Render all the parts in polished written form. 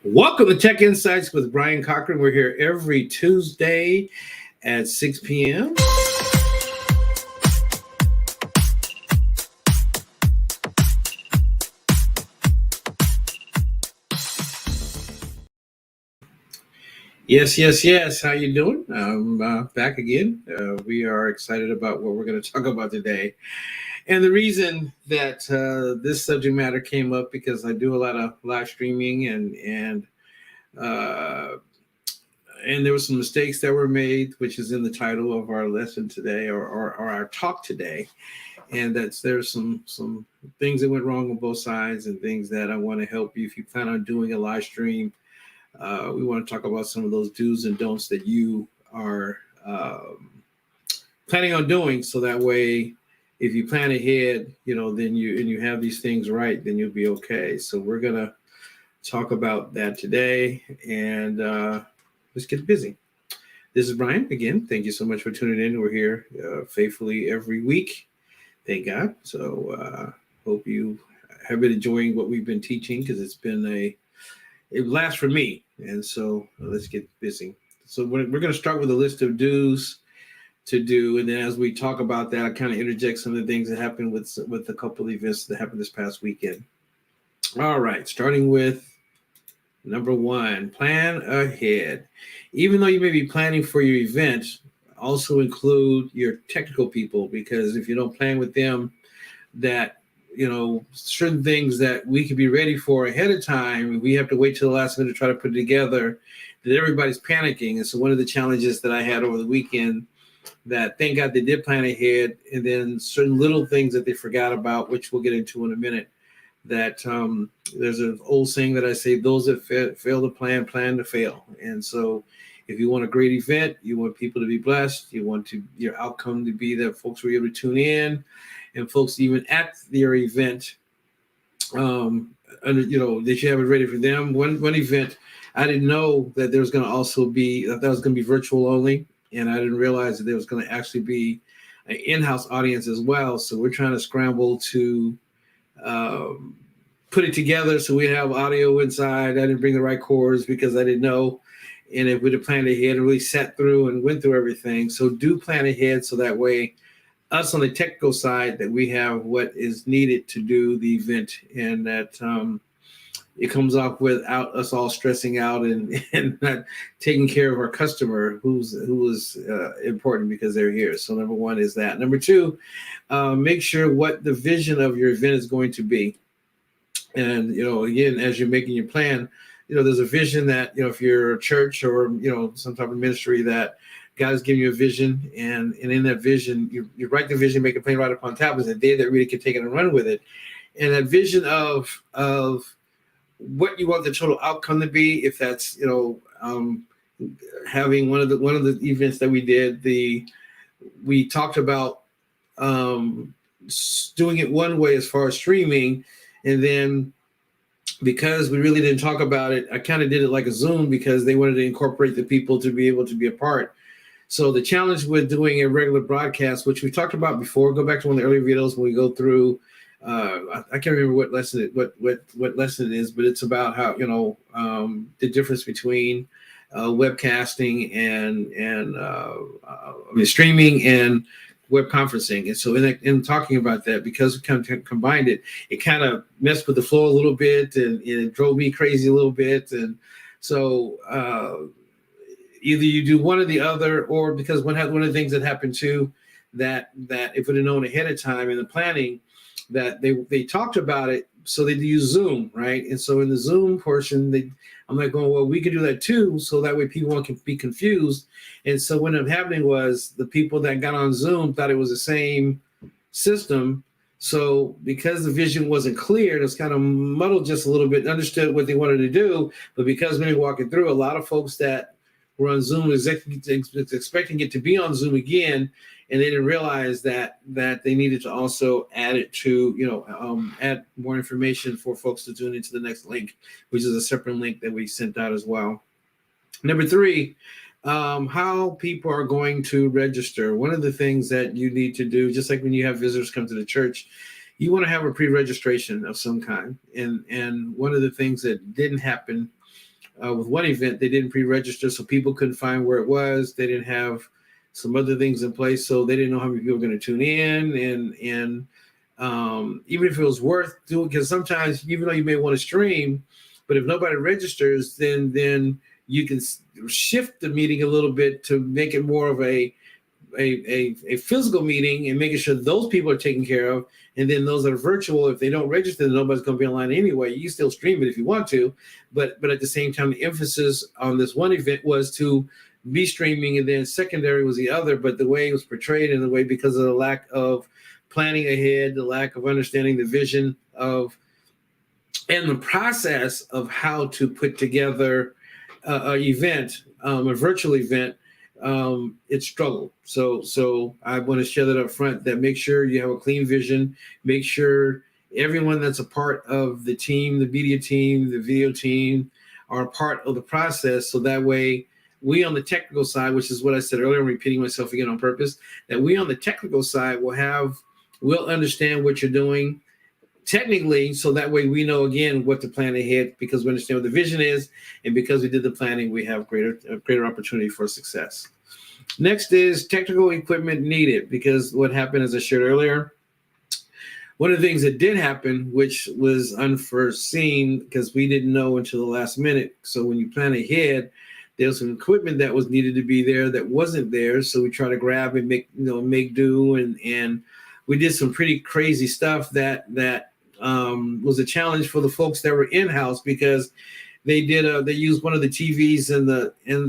Welcome to Tech Insights with Brian Cochran. We're here every Tuesday at 6 p.m. Yes. How you doing? I'm back again. We are excited about what we're going to talk about today. And the reason that this subject matter came up because I do a lot of live streaming uh, and there were some mistakes that were made, which is in the title of our lesson today or our talk today. And there's some things that went wrong on both sides and things that I want to help you if you plan on doing a live stream. We want to talk about some of those do's and don'ts that you are planning on doing, so that way, if you plan ahead, then you have these things right, then you'll be okay. So we're gonna talk about that today, and let's get busy. This is Brian again. Thank you so much for tuning in. We're here faithfully every week. Thank God. So hope you have been enjoying what we've been teaching because it lasts for me. And so let's get busy. So we're going to start with a list of do's to do. And then as we talk about that, I kind of interject some of the things that happened with a couple of events that happened this past weekend. All right, starting with number one, plan ahead. Even though you may be planning for your event, also include your technical people, because if you don't plan with them, that certain things that we could be ready for ahead of time, we have to wait till the last minute to try to put it together, that everybody's panicking. And so one of the challenges that I had over the weekend, that thank God they did plan ahead, and then certain little things that they forgot about, which we'll get into in a minute, that there's an old saying that I say, those that fail to plan to fail. And so if you want a great event, you want people to be blessed, you want your outcome to be that folks were able to tune in, and folks even at their event, that you have it ready for them. One event, I didn't know that there was going to also be, that was going to be virtual only, and I didn't realize that there was going to actually be an in-house audience as well. So we're trying to scramble to put it together so we have audio inside. I didn't bring the right cords because I didn't know. And if we'd have planned ahead and really sat through and went through everything. So do plan ahead so that way us on the technical side, that we have what is needed to do the event, and that it comes off without us all stressing out and not taking care of our customer who is important because they're here. So number one is that. Number two, make sure what the vision of your event is going to be. And, again, as you're making your plan, there's a vision that, if you're a church or, some type of ministry, that God has given you a vision, and in that vision, you write the vision, make it plain, write it upon tablets, a day that really can take it and run with it. And that vision of what you want the total outcome to be, if that's, having one of the events that we did, we talked about doing it one way as far as streaming, and then because we really didn't talk about it, I kind of did it like a Zoom because they wanted to incorporate the people to be able to be a part. So the challenge with doing a regular broadcast, which we talked about before, go back to one of the earlier videos when we go through. I can't remember what lesson it is, but it's about how the difference between webcasting and streaming and web conferencing. And so in talking about that, because we kind of combined it, it kind of messed with the flow a little bit, and it drove me crazy a little bit. And so either you do one or the other, or because one of the things that happened too, that if we'd have known ahead of time in the planning, that they talked about it, so they use Zoom, right? And so in the Zoom portion, I'm like going, well, we could do that too, so that way people won't be confused. And so what ended up happening was the people that got on Zoom thought it was the same system. So because the vision wasn't clear, it was kind of muddled just a little bit, understood what they wanted to do. But because when they were walking through, a lot of folks that were on Zoom was expecting it to be on Zoom again, and they didn't realize that they needed to also add it to, add more information for folks to tune into the next link, which is a separate link that we sent out as well. Number three, how people are going to register. One of the things that you need to do, just like when you have visitors come to the church, you want to have a pre-registration of some kind. And one of the things that didn't happen with one event, they didn't pre-register, so people couldn't find where it was. They didn't have some other things in place, so they didn't know how many people were going to tune in, and even if it was worth doing, because sometimes even though you may want to stream, but if nobody registers, then you can shift the meeting a little bit to make it more of a physical meeting and making sure those people are taken care of. And then those that are virtual, if they don't register, then nobody's going to be online anyway. You still stream it if you want to, but at the same time, the emphasis on this one event was to be streaming, and then secondary was the other. But the way it was portrayed, and the way, because of the lack of planning ahead, the lack of understanding the vision of and the process of how to put together an event, a virtual event, it struggled. So I want to share that up front, that make sure you have a clean vision, make sure everyone that's a part of the team, the media team, the video team, are a part of the process. So that way we on the technical side, which is what I said earlier, I'm repeating myself again on purpose, that we on the technical side we'll understand what you're doing technically, so that way we know again what to plan ahead, because we understand what the vision is, and because we did the planning, we have greater opportunity for success. Next is technical equipment needed, because what happened, as I shared earlier, one of the things that did happen, which was unforeseen because we didn't know until the last minute. So when you plan ahead, there's some equipment that was needed to be there that wasn't there. So we try to grab and make do, and we did some pretty crazy stuff that was a challenge for the folks that were in-house, because they used one of the TVs in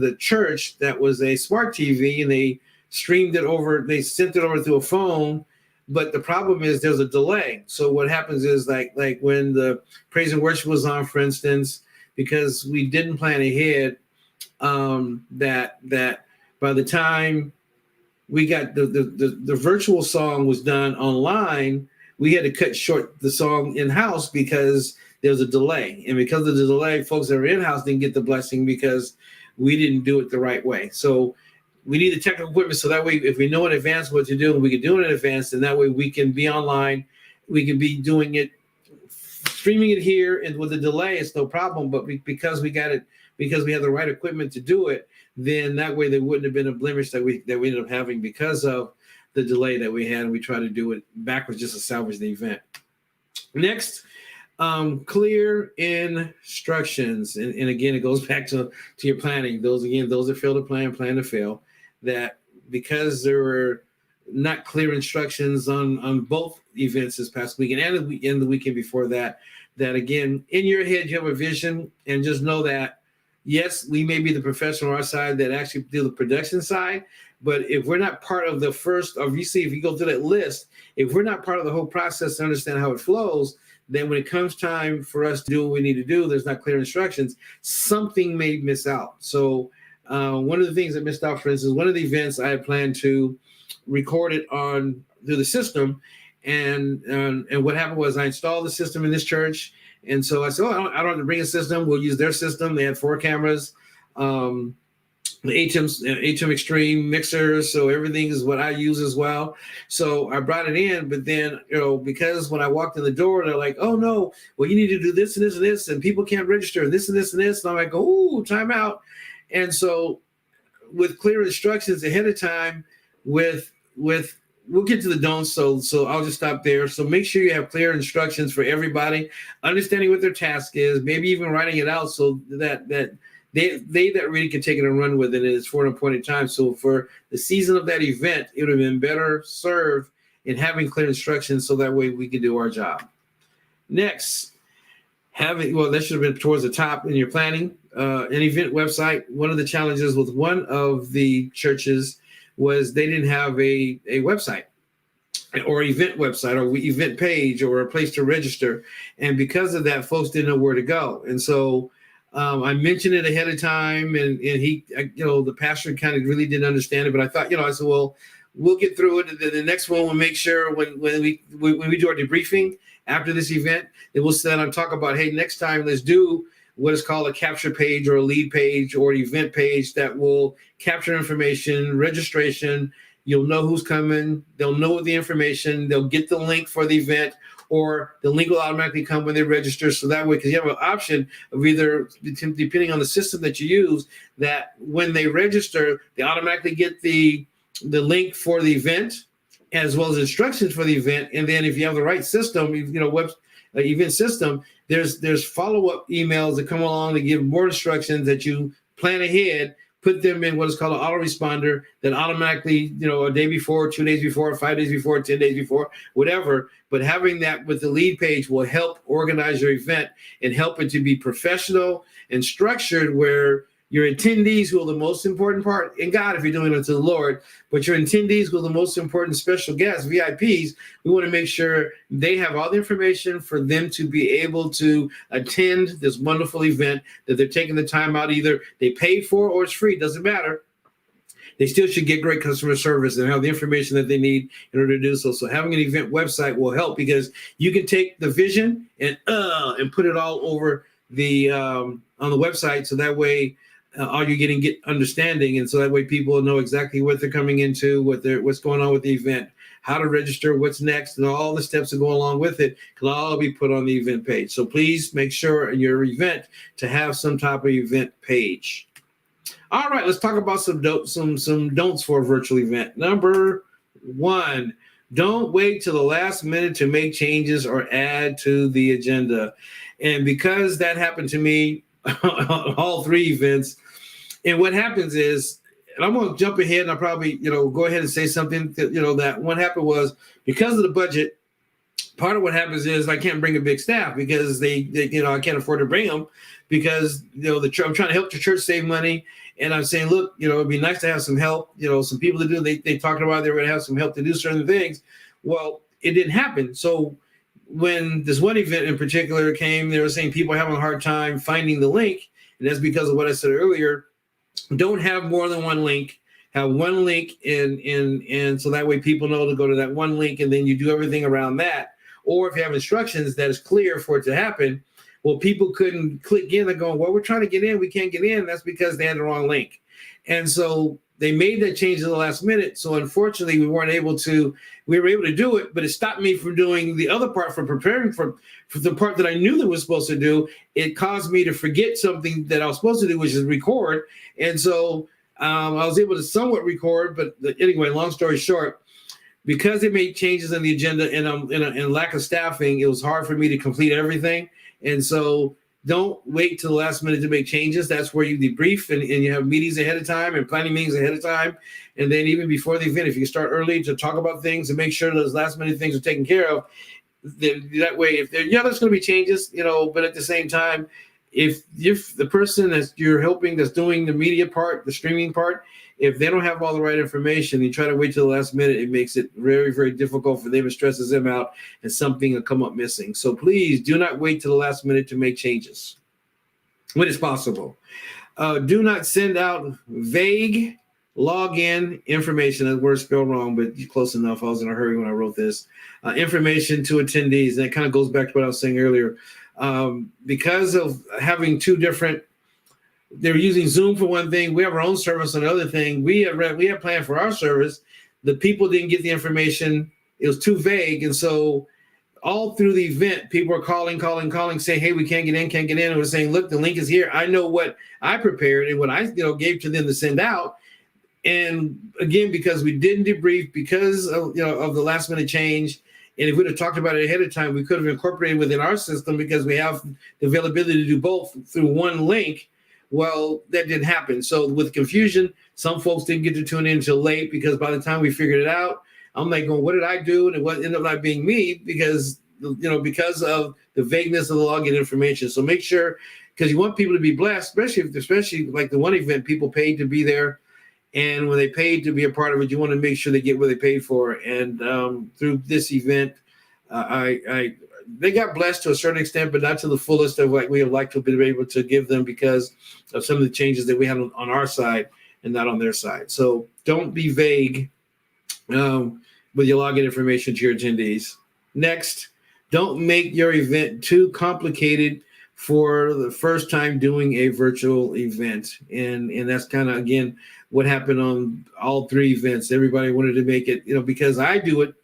the church that was a smart TV, and they streamed it over, they sent it over through a phone. But the problem is there's a delay. So what happens is like when the praise and worship was on, for instance, because we didn't plan ahead, that by the time we got the virtual song was done online, we had to cut short the song in-house because there was a delay. And because of the delay, folks that were in-house didn't get the blessing because we didn't do it the right way. So we need the technical equipment, so that way if we know in advance what to do, and we can do it in advance, and that way we can be online, we can be doing it, streaming it here, and with a delay, it's no problem. But because we got it, because we have the right equipment to do it, then that way there wouldn't have been a blemish that we ended up having because of the delay that we had, and we try to do it backwards just to salvage the event. Next, clear instructions. And again, it goes back to your planning. Those that fail to plan to fail. That because there were not clear instructions on both events this past weekend and the weekend before that again, in your head, you have a vision, and just know that, yes, we may be the professional on our side that actually do the production side, but if we're not part of the first, obviously, if you go through that list, if we're not part of the whole process to understand how it flows, then when it comes time for us to do what we need to do, there's not clear instructions, something may miss out. So one of the things that missed out, for instance, one of the events I had planned to record it on through the system, and what happened was I installed the system in this church, and so I said, I don't have to bring a system. We'll use their system. They had 4 cameras, the HM Extreme mixers, so everything is what I use as well. So I brought it in, but then because when I walked in the door, they're like, "Oh no, well you need to do this and this and this, and people can't register this and this and this." And I'm like, "Oh, time out." And so with clear instructions ahead of time, we'll get to the don'ts, so I'll just stop there. So make sure you have clear instructions for everybody, understanding what their task is, maybe even writing it out so that they that really can take it and run with it, and it's for an appointed time. So for the season of that event, it would have been better served in having clear instructions, so that way we can do our job. Next, that should have been towards the top in your planning. An event website. One of the challenges with one of the churches was they didn't have a website or event website or event page or a place to register. And because of that, folks didn't know where to go. And so I mentioned it ahead of time, and he, the pastor kind of really didn't understand it, but I thought, I said, well, we'll get through it. And then the next one, we'll make sure when we do our debriefing after this event, then we'll sit down and talk about, hey, next time let's do what is called a capture page or a lead page or an event page that will capture information, registration. You'll know who's coming. They'll know the information. They'll get the link for the event, or the link will automatically come when they register. So that way, because you have an option of either, depending on the system that you use, that when they register, they automatically get the link for the event as well as instructions for the event. And then if you have the right system, event system, there's follow-up emails that come along to give more instructions that you plan ahead, put them in what is called an autoresponder that automatically, a day before, 2 days before, 5 days before, 10 days before, whatever. But having that with the lead page will help organize your event and help it to be professional and structured, where your attendees, who are the most important part, and God, if you're doing it to the Lord, but your attendees, who are the most important special guests, VIPs, we want to make sure they have all the information for them to be able to attend this wonderful event that they're taking the time out. Either they paid for or it's free, doesn't matter. They still should get great customer service and have the information that they need in order to do so. So having an event website will help, because you can take the vision and put it all over the on the website, so that way all you're getting understanding, and so that way people know exactly what they're coming into, what's going on with the event, how to register, what's next, and all the steps that go along with it can all be put on the event page. So please make sure in your event to have some type of event page. All right, let's talk about some don'ts for a virtual event. Number 1, don't wait till the last minute to make changes or add to the agenda. And because that happened to me on all 3 events, and what happens is, and I'm going to jump ahead and I'll probably, go ahead and say something that, that what happened was, because of the budget, part of what happens is I can't bring a big staff, because they I can't afford to bring them, because, I'm trying to help the church save money. And I'm saying, look, it'd be nice to have some help, some people to do, they talked about they were going to have some help to do certain things. Well, it didn't happen. So when this one event in particular came, they were saying people are having a hard time finding the link. And that's because of what I said earlier. Don't have more than one link. Have one link, and so that way people know to go to that one link, and then you do everything around that. Or if you have instructions that is clear for it to happen, well, people couldn't click in. They're going, well, we're trying to get in. We can't get in. That's because they had the wrong link. And so they made that change at the last minute. So unfortunately, we were able to do it, but it stopped me from doing the other part, from preparing for the part that I knew that was supposed to do. It caused me to forget something that I was supposed to do, which is record. And so I was able to somewhat record, but anyway, long story short, because they made changes in the agenda and lack of staffing, it was hard for me to complete everything. And so don't wait till the last minute to make changes. That's where you debrief and you have meetings ahead of time and planning meetings ahead of time. And then even before the event, if you start early to talk about things and make sure those last minute things are taken care of, that way, if there's going to be changes, but at the same time, if the person that you're helping that's doing the media part, the streaming part, if they don't have all the right information, you try to wait till the last minute, it makes it very, very difficult for them. It stresses them out, and something will come up missing. So please do not wait till the last minute to make changes when it's possible. Do not send out vague login information. That word spelled wrong, but close enough. I was in a hurry when I wrote this. Information to attendees. And that kind of goes back to what I was saying earlier. Because of having two different, they're using Zoom for one thing. We have our own service on another thing. We have planned for our service. The people didn't get the information. It was too vague. And so all through the event, people are calling, saying, hey, we can't get in. And we're saying, look, the link is here. I know what I prepared and what I gave to them to send out. And again, because we didn't debrief, because of the last minute change, and if we'd have talked about it ahead of time, we could have incorporated within our system, because we have the availability to do both through one link. Well, that didn't happen. So with confusion, some folks didn't get to tune in until late, because by the time we figured it out, I'm like going, what did I do? And it ended up not being me, because of the vagueness of the login information. So make sure, because you want people to be blessed, especially like the one event, people paid to be there. And when they paid to be a part of it, you want to make sure they get what they paid for. And through this event, they got blessed to a certain extent, but not to the fullest of what we have liked to be able to give them, because of some of the changes that we had on our side and not on their side. So don't be vague with your login information to your attendees. Next, don't make your event too complicated for the first time doing a virtual event. And that's kind of, again, what happened on all three events. Everybody wanted to make it, because I do it,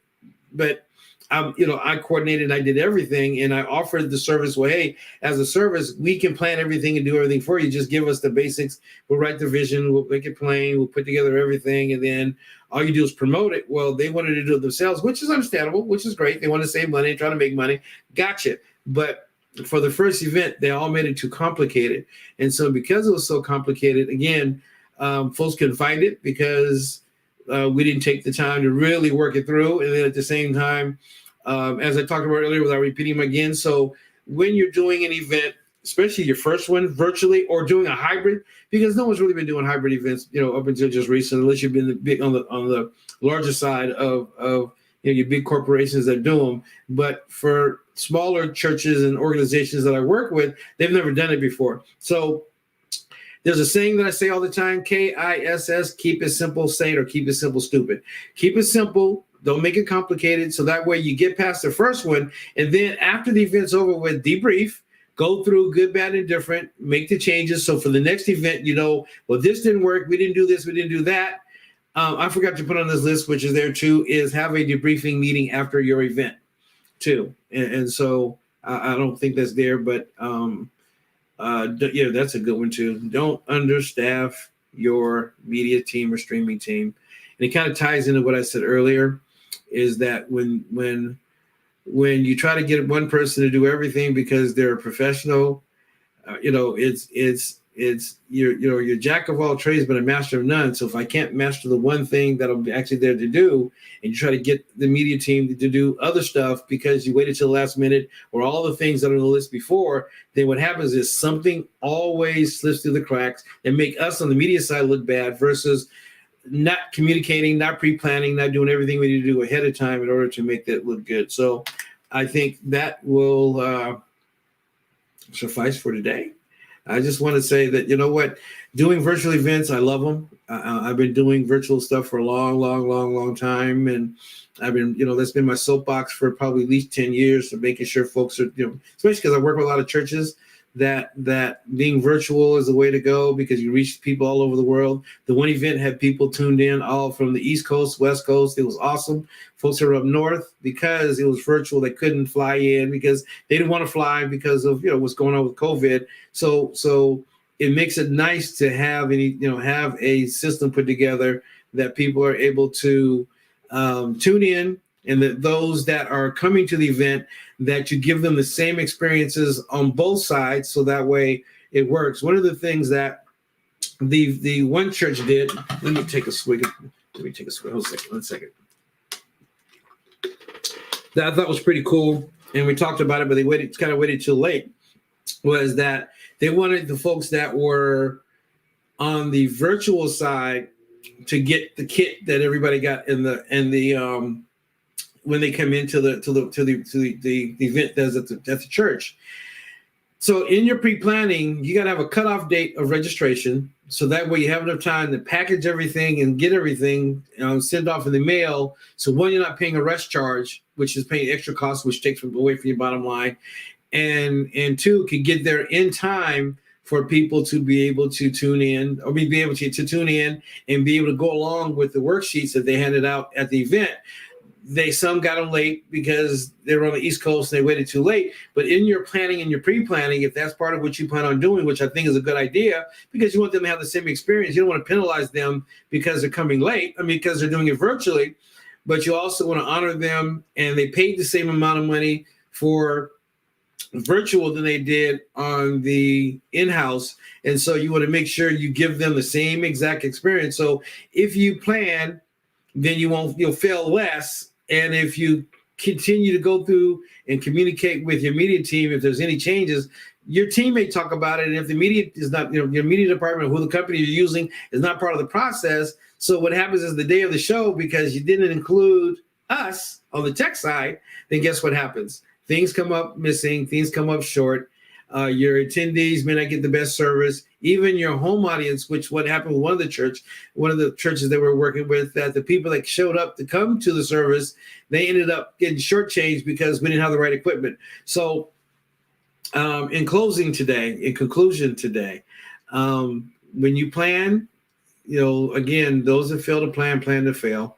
but I coordinated, I did everything, and I offered the service. Well, hey, as a service, we can plan everything and do everything for you. Just give us the basics. We'll write the vision. We'll make it plain. We'll put together everything, and then all you do is promote it. Well, they wanted to do it themselves, which is understandable, which is great. They want to save money, try to make money. Gotcha. But for the first event, they all made it too complicated, and so because it was so complicated, again, folks couldn't find it because we didn't take the time to really work it through, and then at the same time. As I talked about earlier, without repeating them again. So when you're doing an event, especially your first one virtually or doing a hybrid, because no one's really been doing hybrid events, up until just recently, unless you've been big on the larger side of your big corporations that do them. But for smaller churches and organizations that I work with, they've never done it before. So there's a saying that I say all the time, KISS, keep it simple, say it, or keep it simple, stupid. Keep it simple. Don't make it complicated. So that way you get past the first one. And then after the event's over with, debrief, go through good, bad, and different, make the changes. So for the next event, well, this didn't work. We didn't do this. We didn't do that. I forgot to put on this list, which is there too, is have a debriefing meeting after your event too. And so I don't think that's there, but that's a good one too. Don't understaff your media team or streaming team. And it kind of ties into what I said earlier, is that when you try to get one person to do everything because they're a professional, it's you're jack of all trades but a master of none. So if I can't master the one thing that I'm actually there to do, and you try to get the media team to do other stuff because you waited till the last minute or all the things that are on the list before, then what happens is something always slips through the cracks and make us on the media side look bad versus not communicating, not pre-planning, not doing everything we need to do ahead of time in order to make that look good. So I think that will suffice for today. I just want to say that, doing virtual events, I love them. I've been doing virtual stuff for a long time. And I've been, that's been my soapbox for probably at least 10 years, so making sure folks are, especially because I work with a lot of churches, that being virtual is the way to go because you reach people all over the world. The one event had people tuned in all from the East Coast, West Coast. It was awesome. Folks who were up north, because it was virtual, they couldn't fly in because they didn't want to fly because of what's going on with COVID. So it makes it nice to have have a system put together that people are able to tune in, and that those that are coming to the event, that you give them the same experiences on both sides, so that way it works. One of the things that the one church did, let me take a swig. One second. That I thought was pretty cool, and we talked about it, but they waited too late, was that they wanted the folks that were on the virtual side to get the kit that everybody got in the when they come into the event that's at the church. So in your pre-planning, you got to have a cutoff date of registration, so that way you have enough time to package everything and get everything sent off in the mail. So one, you're not paying a rush charge, which is paying extra costs, which takes away from your bottom line, and two, can get there in time for people to be able to tune in, or be able to tune in and be able to go along with the worksheets that they handed out at the event. Some got them late because they were on the East Coast and they waited too late. But in your planning and your pre-planning, if that's part of what you plan on doing, which I think is a good idea, because you want them to have the same experience. You don't want to penalize them because they're coming late. Because they're doing it virtually, but you also want to honor them, and they paid the same amount of money for virtual than they did on the in-house. And so you want to make sure you give them the same exact experience. So if you plan, then you'll fail less. And if you continue to go through and communicate with your media team, if there's any changes, your team may talk about it. And if the media is not, your media department, who the company you're using is not part of the process. So what happens is the day of the show, because you didn't include us on the tech side, then guess what happens? Things come up missing, things come up short. Your attendees may not get the best service. Even your home audience, which what happened with one of the churches that we're working with, that the people that showed up to come to the service, they ended up getting shortchanged because we didn't have the right equipment. So in conclusion today, when you plan, again, those that fail to plan to fail.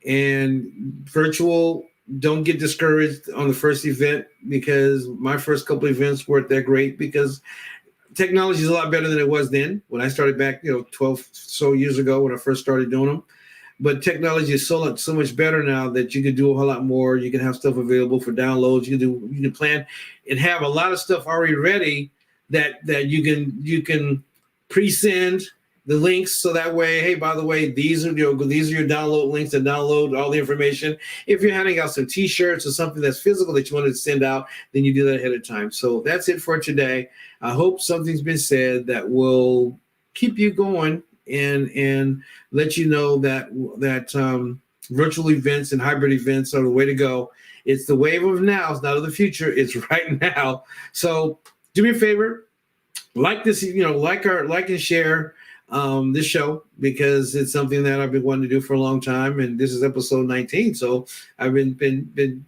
And virtual don't get discouraged on the first event, because my first couple events weren't that great, because technology is a lot better than it was then when I started back, 12 so years ago when I first started doing them. But technology is so much better now that you can do a whole lot more. You can have stuff available for downloads. You can plan and have a lot of stuff already ready that you can pre-send the links, so that way, hey, by the way, these are your download links to download all the information. If you're handing out some T-shirts or something that's physical that you wanted to send out, then you do that ahead of time. So that's it for today. I hope something's been said that will keep you going and let you know that virtual events and hybrid events are the way to go. It's the wave of now. It's not of the future. It's right now. So do me a favor, like this, like and share this show, because it's something that I've been wanting to do for a long time, and this is episode 19. So I've been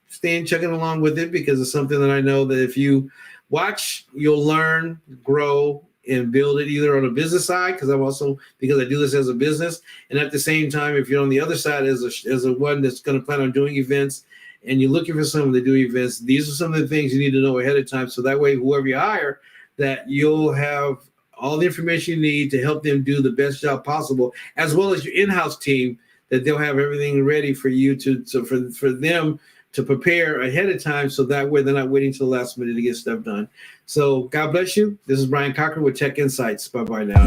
staying chugging along with it, because it's something that I know that if you watch, you'll learn, grow, and build it, either on a business side, because I do this as a business, and at the same time, if you're on the other side as a one that's going to plan on doing events, and you're looking for someone to do events, these are some of the things you need to know ahead of time, so that way, whoever you hire, that you'll have all the information you need to help them do the best job possible, as well as your in-house team, that they'll have everything ready for you for them to prepare ahead of time, so that way they're not waiting till the last minute to get stuff done. So God bless you. This is Brian Cochran with Tech Insights. Bye-bye now.